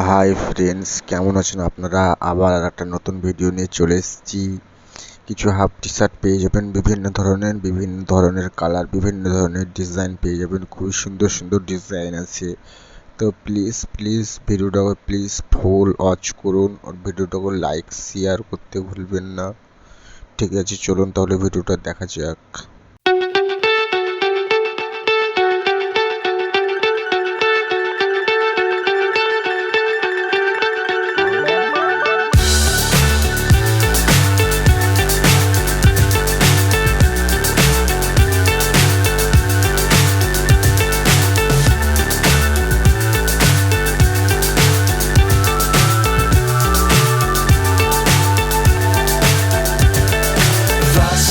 Hi friends, কেমন আছেন আপনারা? আবার একটা নতুন ভিডিও নিয়ে চলে এসেছি। কিছু হাফ টি শার্ট পেয়ে যাবেন বিভিন্ন ধরনের কালার, বিভিন্ন ধরনের ডিজাইন পেয়ে যাবেন। খুবই সুন্দর সুন্দর ডিজাইন আছে। তো প্লিজ ভিডিওটাকে ফুল ওয়াচ করুন, আর ভিডিওটাকে লাইক শেয়ার করতে ভুলবেন না। ঠিক আছে, চলুন তাহলে ভিডিওটা দেখা যাক।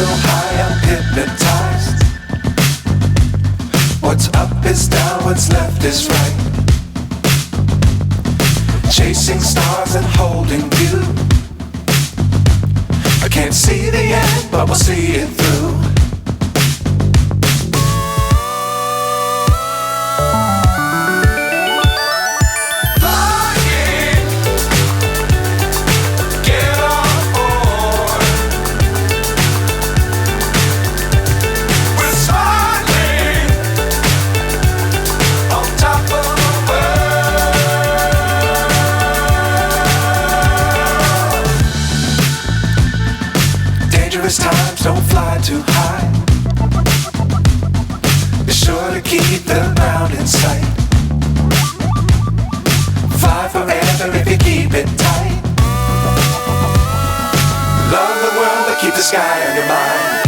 So high I'm hypnotized. What's up is down, what's left is right. Chasing stars and holding you. I can't see the end, but we'll see it through. Dangerous times, don't fly too high. Be sure to keep the ground in sight. Fly forever if you keep it tight. Love the world, but keep the sky on your mind.